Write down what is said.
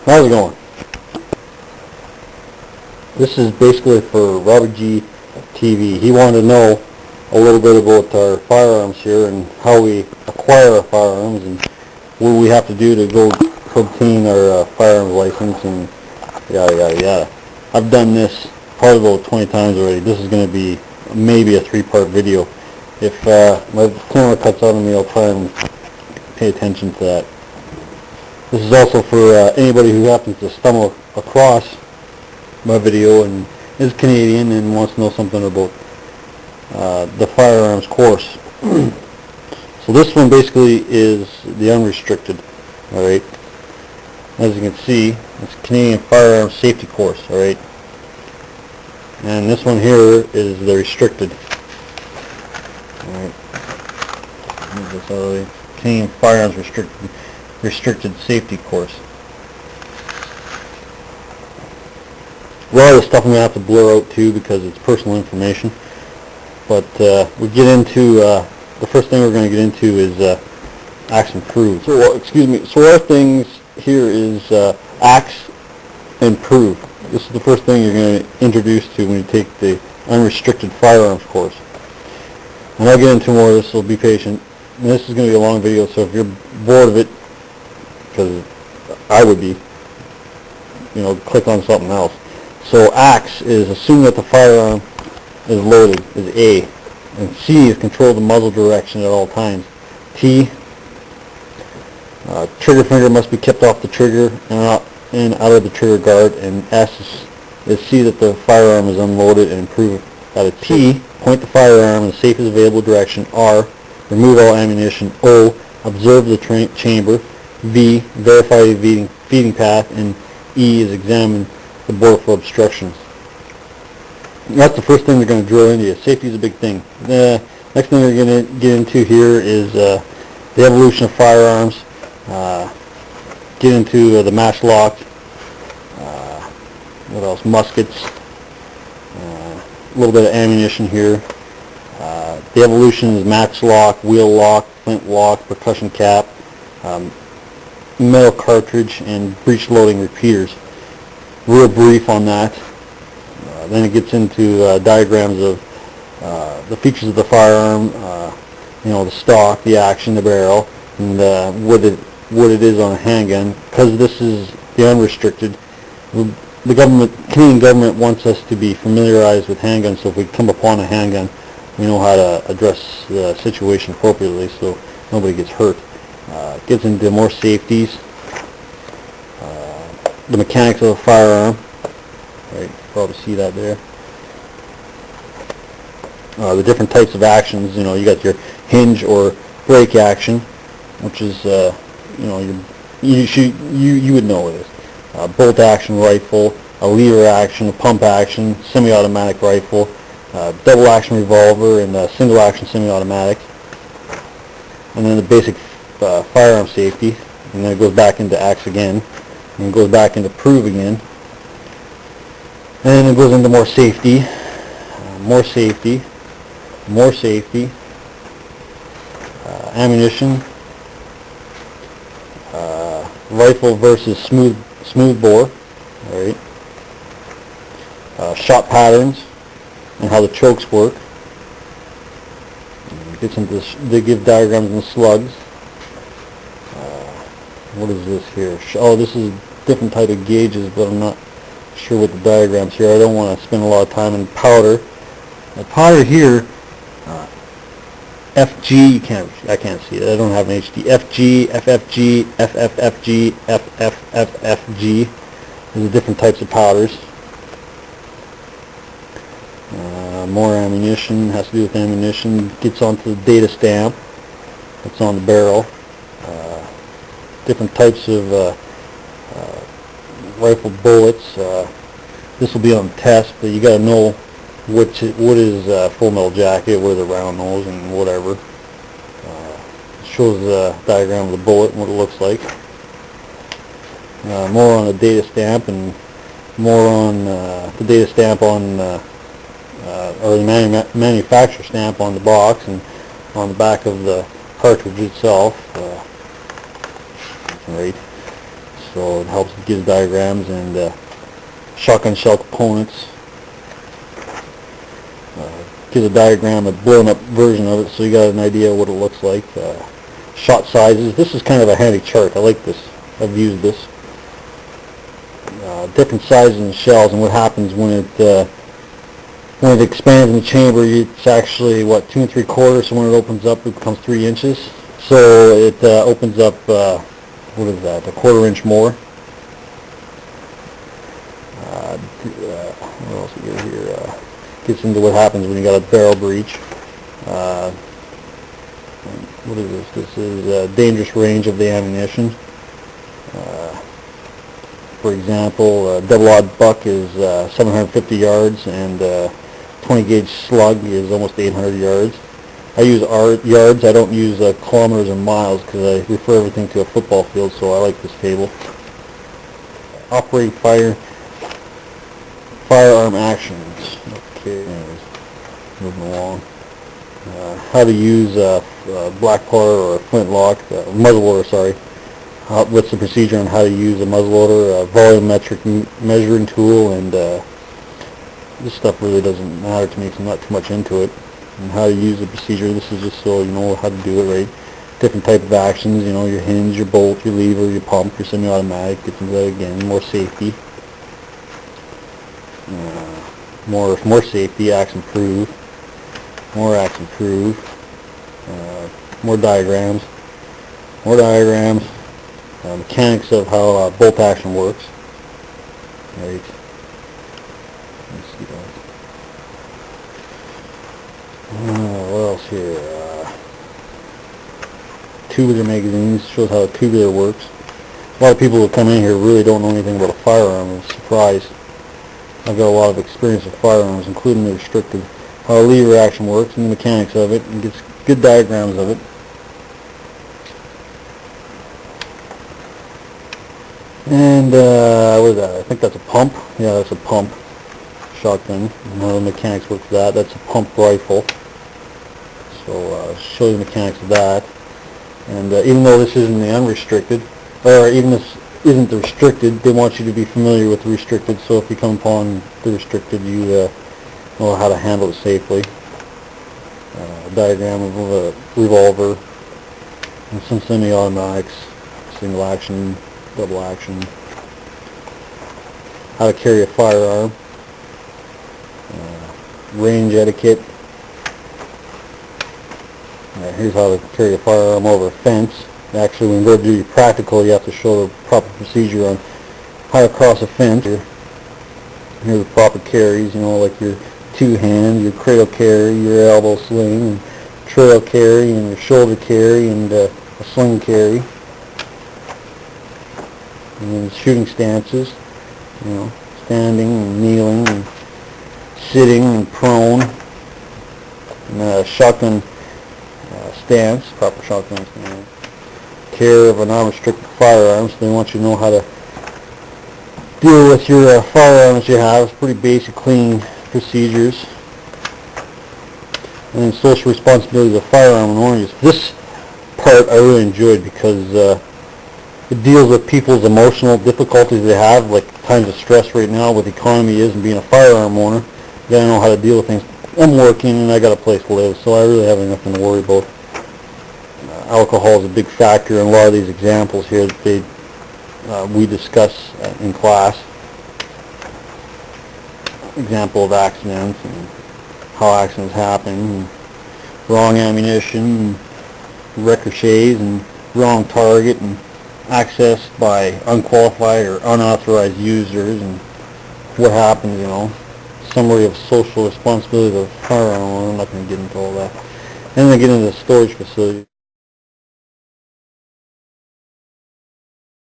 How's it going? This is basically for ROBBIE G.T.V. He wanted to know a little bit about our firearms here and how we acquire our firearms and what we have to do to go obtain our firearms license and yada yada yada. I've done this probably about 20 times already. This is going to be maybe a 3-part video. If my camera cuts out on me, I'll try and pay attention to that. This is also for anybody who happens to stumble across my video and is Canadian and wants to know something about the firearms course. So this one basically is the unrestricted, alright? As you can see, it's Canadian firearms safety course, alright? And this one here is the restricted. Alright. Move this out of the way. Canadian firearms restricted safety course. A lot of the stuff I'm going to have to blur out too because it's personal information. But we get into, the first thing we're going to get into is acts and prove. So our things here is acts and prove. This is the first thing you're going to introduce to when you take the unrestricted firearms course. And I'll get into more of this, so be patient. And this is going to be a long video, so if you're bored of it, because I would be, click on something else. So acts is assume that the firearm is loaded, is A. And C is control the muzzle direction at all times. T, trigger finger must be kept off the trigger and out of the trigger guard. And S is see that the firearm is unloaded and prove at a T, point the firearm in the safest available direction. R, remove all ammunition. O, observe the chamber. V, verify the feeding path. And E is examine the bore for obstructions. That's the first thing we're going to drill into you. Safety is a big thing. The next thing we're going to get into here is the evolution of firearms. Get into the matchlock. What else? Muskets. A little bit of ammunition here. The evolution is matchlock, wheel lock, flint lock, percussion cap, metal cartridge, and breech loading repeaters. Real brief on that. Then it gets into diagrams of the features of the firearm, the stock, the action, the barrel, and what it is on a handgun. Because this is the unrestricted, the Canadian government wants us to be familiarized with handguns, so if we come upon a handgun, we know how to address the situation appropriately so nobody gets hurt. It gets into more safeties, the mechanics of a firearm. Right, you can probably see that there. The different types of actions. You got your hinge or break action, which is you would know it is. Bolt action rifle, a lever action, a pump action, semi-automatic rifle, double action revolver, and a single action semi-automatic. And then the basic firearm safety, and then it goes back into acts again, and it goes back into prove again. And then it goes into more safety, ammunition, rifle versus smooth bore, all right. Shot patterns and how the chokes work. It gets into this, they give diagrams and slugs. What is this here? Oh, this is a different type of gauges, but I'm not sure what the diagrams here. I don't want to spend a lot of time in powder. The powder here, FG, I can't see it. I don't have an HD. FG, FFG, FFFG, FFFFG. These are different types of powders. More ammunition, has to do with ammunition. Gets onto the data stamp that's on the barrel. Different types of rifle bullets. This will be on test, but you got to know what is full metal jacket, what are the round nose, and whatever. It shows the diagram of the bullet and what it looks like. More on the data stamp and more on the data stamp on or the manufacturer stamp on the box and on the back of the cartridge itself. Right. so it helps give diagrams and shotgun shell components. Gives a diagram, a blown up version of it, so you got an idea what it looks like. Shot sizes. This is kind of a handy chart. I like this. I've used this. Different sizes and shells, and what happens when it expands in the chamber. It's actually 2 3/4. So when it opens up, it becomes 3 inches. So it opens up. What is that? A 1/4 inch more. What else we get here? Gets into what happens when you got a barrel breach. What is this? This is dangerous range of the ammunition. For example, a double-aught buck is 750 yards, and 20 gauge slug is almost 800 yards. I use yards. I don't use kilometers and miles because I refer everything to a football field, so I like this table. Operating firearm actions. Okay, anyways, moving along. How to use a black powder or a flintlock, muzzleloader, sorry. What's the procedure on how to use a muzzleloader, a volumetric measuring tool, and this stuff really doesn't matter to me because I'm not too much into it. And how to use the procedure, this is just so you know how to do it right. Different type of actions, you know, your hinge, your bolt, your lever, your pump, your semi-automatic, gets into that again, more safety. More safety, axe improve, more axe improve, more diagrams, mechanics of how bolt action works. Right. Let's see that. What else here? Tubular magazines, shows how a tubular works. A lot of people who come in here really don't know anything about a firearm. I'm surprised. I've got a lot of experience with firearms, including the restricted, how a lever action works and the mechanics of it, and gets good diagrams of it. And what is that? I think that's a pump. Yeah, that's a pump shotgun. And how the mechanics work for that. That's a pump rifle. So show you the mechanics of that. And even though this isn't the unrestricted, or even this isn't the restricted, they want you to be familiar with the restricted, so if you come upon the restricted, you know how to handle it safely. A diagram of a revolver, and some semi-automatics, single action, double action, how to carry a firearm, range etiquette. Here's how to carry a firearm over a fence. Actually, when you go to do your practical, you have to show the proper procedure on how to cross a fence. Here are the proper carries, you know, like your two-hand, your cradle carry, your elbow sling, and trail carry, and your shoulder carry, and a sling carry. And then shooting stances, you know, standing and kneeling and sitting and prone. And shotgun stance, proper shotgun stance. Care of an unrestricted firearms. They want you to know how to deal with your firearms you have. It's pretty basic, clean procedures. And then social responsibility of the firearm owners. This part I really enjoyed because it deals with people's emotional difficulties they have, like times of stress right now with the economy is and being a firearm owner. You gotta know how to deal with things. I'm working and I got a place to live, so I really have nothing to worry about. Alcohol is a big factor in a lot of these examples here that we discuss in class. Example of accidents and how accidents happen, and wrong ammunition, and ricochets, and wrong target, and access by unqualified or unauthorized users, and what happens, you know. Summary of social responsibility of the firearm owner. I'm not going to get into all that. And then they get into the storage facility.